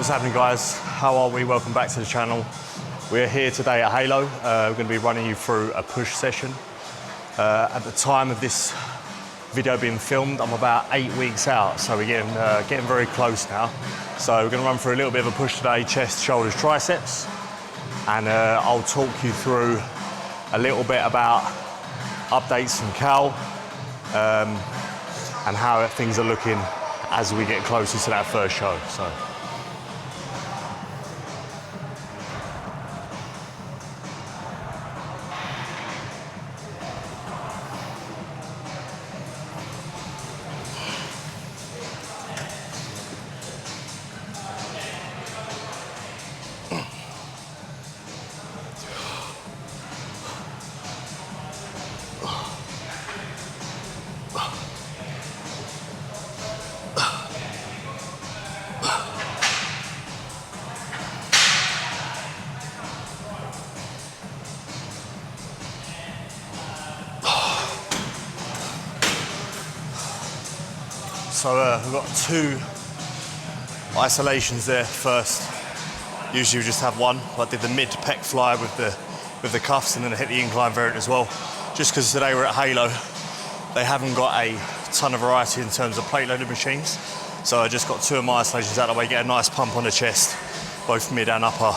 What's happening, guys? How are we? Welcome back to the channel. We're here today at Halo. We're going to be running you through a push session. At the time of this video being filmed, I'm about 8 weeks out, so we're getting very close now. So we're going to run through a little bit of a push today: chest, shoulders, triceps, and I'll talk you through a little bit about updates from Cal and how things are looking as we get closer to that first show. So we've got 2 isolations there first. Usually we just have one. I did the mid pec fly with the cuffs, and then I hit the incline variant as well. Just because today we're at Halo, they haven't got a ton of variety in terms of plate loaded machines. So I just got 2 of my isolations out of the way, get a nice pump on the chest, both mid and upper.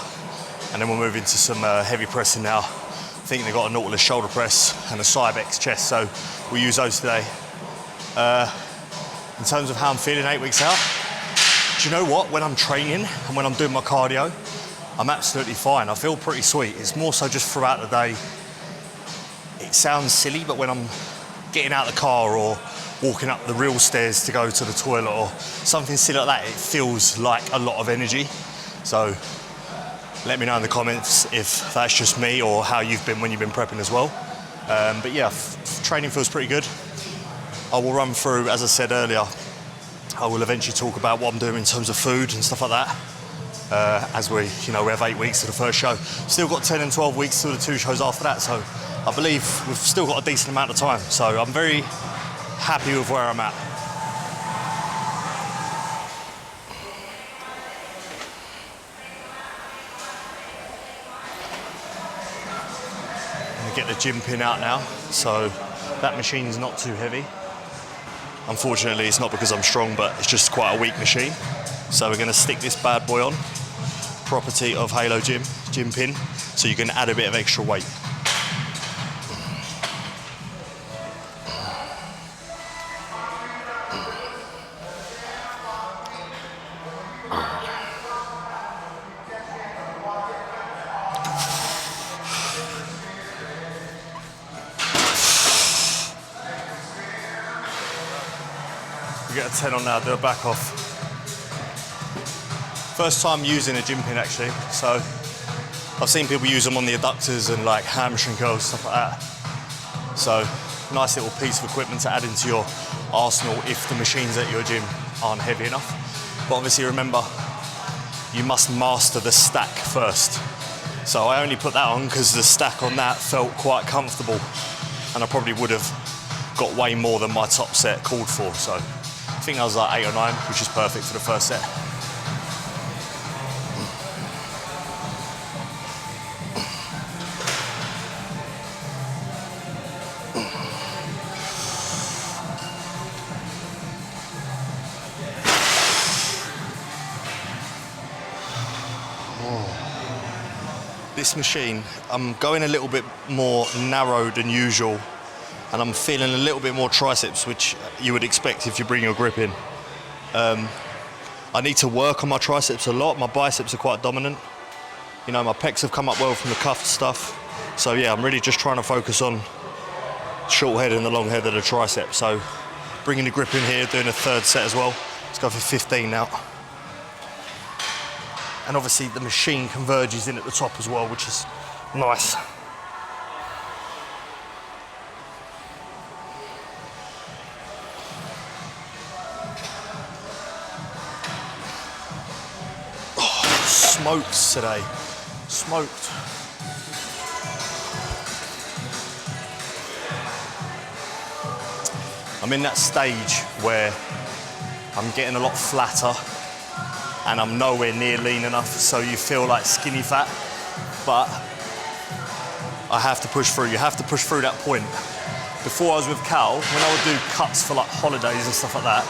And then we'll move into some heavy pressing now. I think they've got a Nautilus shoulder press and a Cybex chest, so we'll use those today. In terms of how I'm feeling 8 weeks out, do you know what? When I'm training and when I'm doing my cardio, I'm absolutely fine. I feel pretty sweet. It's more so just throughout the day. It sounds silly, but when I'm getting out of the car or walking up the real stairs to go to the toilet or something silly like that, it feels like a lot of energy. So let me know in the comments if that's just me or how you've been when you've been prepping as well. But yeah, training feels pretty good. I will run through, as I said earlier, I will eventually talk about what I'm doing in terms of food and stuff like that. As we have 8 weeks to the first show. Still got 10 and 12 weeks to the 2 shows after that, so I believe we've still got a decent amount of time. So I'm very happy with where I'm at. I'm gonna get the gym pin out now, so that machine's not too heavy. Unfortunately, it's not because I'm strong, but it's just quite a weak machine. So we're going to stick this bad boy on. Property of Halo gym pin, so you can add a bit of extra weight. Get a 10 on now, do a back off. First time using a gym pin actually, so I've seen people use them on the adductors and like hamstring curls, stuff like that. So nice little piece of equipment to add into your arsenal if the machines at your gym aren't heavy enough. But obviously remember, you must master the stack first. So I only put that on because the stack on that felt quite comfortable, and I probably would have got way more than my top set called for. So I think I was like 8 or 9, which is perfect for the first set. This machine, I'm going a little bit more narrow than usual, and I'm feeling a little bit more triceps, which you would expect if you bring your grip in. I need to work on my triceps a lot. My biceps are quite dominant. My pecs have come up well from the cuffed stuff. So yeah, I'm really just trying to focus on short head and the long head of the tricep. So bringing the grip in here, doing a 3rd set as well. Let's go for 15 now. And obviously the machine converges in at the top as well, which is nice. Smoked today, smoked. I'm in that stage where I'm getting a lot flatter and I'm nowhere near lean enough, so you feel like skinny fat. But I have to push through. You have to push through that point. Before I was with Cal, when I would do cuts for like holidays and stuff like that,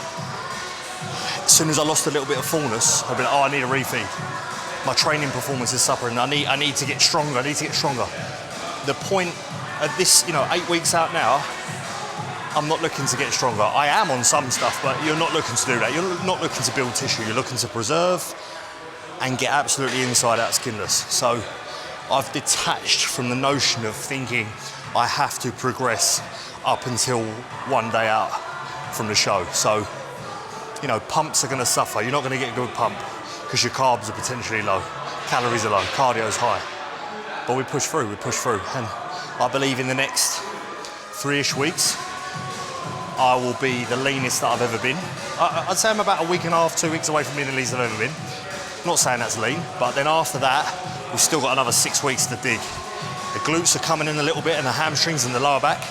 as soon as I lost a little bit of fullness, I'd be like, oh, I need a refeed. My training performance is suffering. I need to get stronger. I need to get stronger. The point at this, 8 weeks out now, I'm not looking to get stronger. I am on some stuff, but you're not looking to do that. You're not looking to build tissue. You're looking to preserve and get absolutely inside out skinless. So I've detached from the notion of thinking I have to progress up until one day out from the show. So, pumps are gonna suffer. You're not gonna get a good pump because your carbs are potentially low, calories are low, cardio's high. But we push through. And I believe in the next 3-ish weeks, I will be the leanest that I've ever been. I'd say I'm about a week and a half, 2 weeks away from being the leanest I've ever been. Not saying that's lean, but then after that, we've still got another 6 weeks to dig. The glutes are coming in a little bit and the hamstrings and the lower back.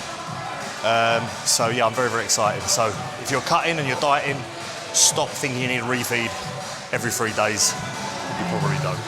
So yeah, I'm very, very excited. So if you're cutting and you're dieting, stop thinking you need a refeed every 3 days. You probably don't.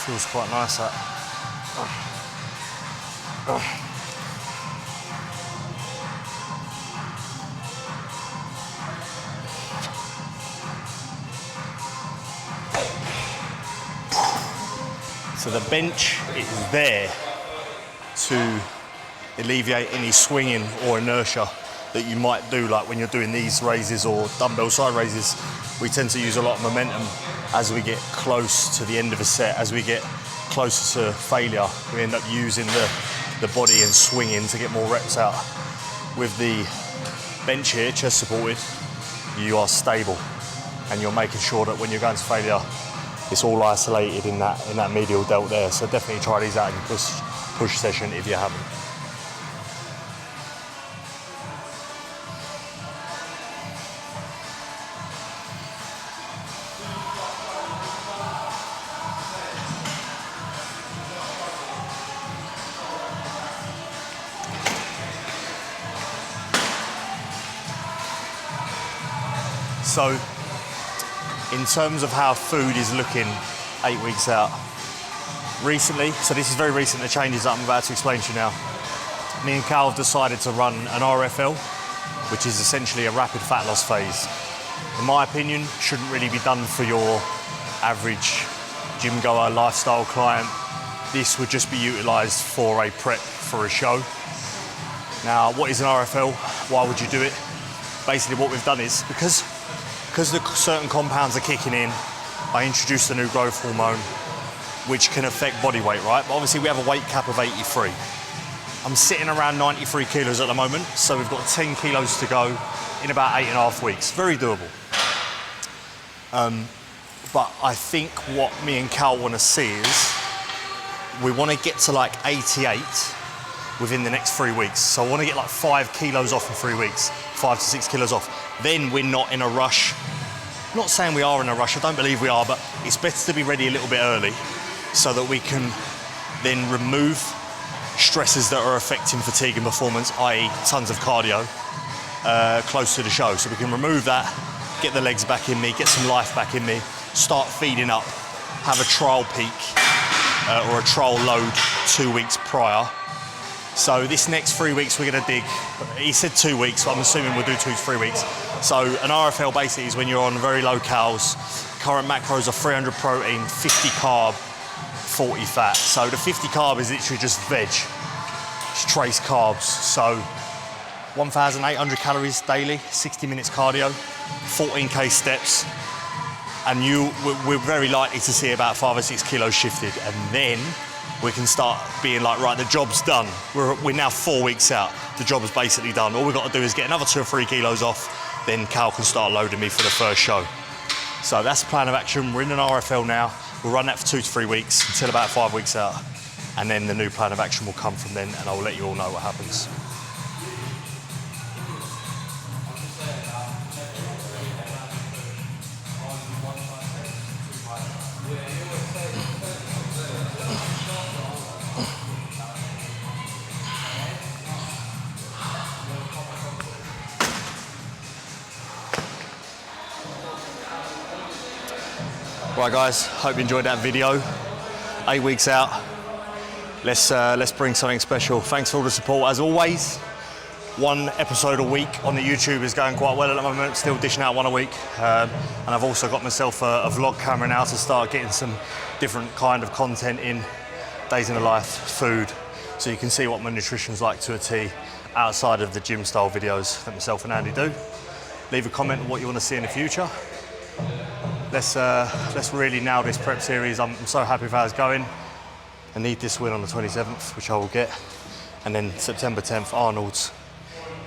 Feels quite nice, that. So the bench is there to alleviate any swinging or inertia that you might do, like when you're doing these raises or dumbbell side raises. We tend to use a lot of momentum as we get close to the end of a set. As we get closer to failure, we end up using the body and swinging to get more reps out. With the bench here, chest supported, you are stable and you're making sure that when you're going to failure, it's all isolated in that medial delt there. So definitely try these out in your push session if you haven't. So, in terms of how food is looking 8 weeks out, recently, so this is very recent, the changes that I'm about to explain to you now. Me and Cal have decided to run an RFL, which is essentially a rapid fat loss phase. In my opinion, shouldn't really be done for your average gym goer, lifestyle client. This would just be utilised for a prep for a show. Now, what is an RFL? Why would you do it? Basically what we've done is, because the certain compounds are kicking in, I introduced a new growth hormone, which can affect body weight, right? But obviously we have a weight cap of 83. I'm sitting around 93 kilos at the moment, so we've got 10 kilos to go in about 8.5 weeks. Very doable. But I think what me and Cal want to see is, we want to get to like 88 within the next 3 weeks. So I want to get like 5 kilos off in 3 weeks, 5 to 6 kilos off. Then we're not in a rush. I'm not saying we are in a rush, I don't believe we are, but it's better to be ready a little bit early so that we can then remove stresses that are affecting fatigue and performance, i.e. tons of cardio, close to the show. So we can remove that, get the legs back in me, get some life back in me, start feeding up, have a trial peak or a trial load 2 weeks prior. So this next 3 weeks we're gonna dig, he said 2 weeks, so I'm assuming we'll do 2 to 3 weeks. So an RFL basically is when you're on very low calories, current macros are 300 protein, 50 carb, 40 fat. So the 50 carb is literally just veg, just trace carbs. So 1,800 calories daily, 60 minutes cardio, 14K steps, and we're very likely to see about 5 or 6 kilos shifted, and then we can start being like, right, the job's done. We're now 4 weeks out. The job is basically done. All we've got to do is get another 2 or 3 kilos off, then Cal can start loading me for the first show. So that's the plan of action. We're in an RFL now. We'll run that for 2 to 3 weeks until about 5 weeks out. And then the new plan of action will come from then, and I'll let you all know what happens. Right guys, hope you enjoyed that video. 8 weeks out. Let's bring something special. Thanks for all the support as always. 1 episode a week on the YouTube is going quite well at the moment, still dishing out 1 a week. And I've also got myself a vlog camera now to start getting some different kind of content in, days in the life, food, so you can see what my nutrition's like to a T outside of the gym style videos that myself and Andy do. Leave a comment on what you want to see in the future. Let's really nail this prep series. I'm so happy with how it's going. I need this win on the 27th, which I will get. And then September 10th, Arnold's.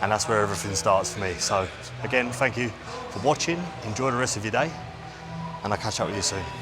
And that's where everything starts for me. So again, thank you for watching. Enjoy the rest of your day. And I'll catch up with you soon.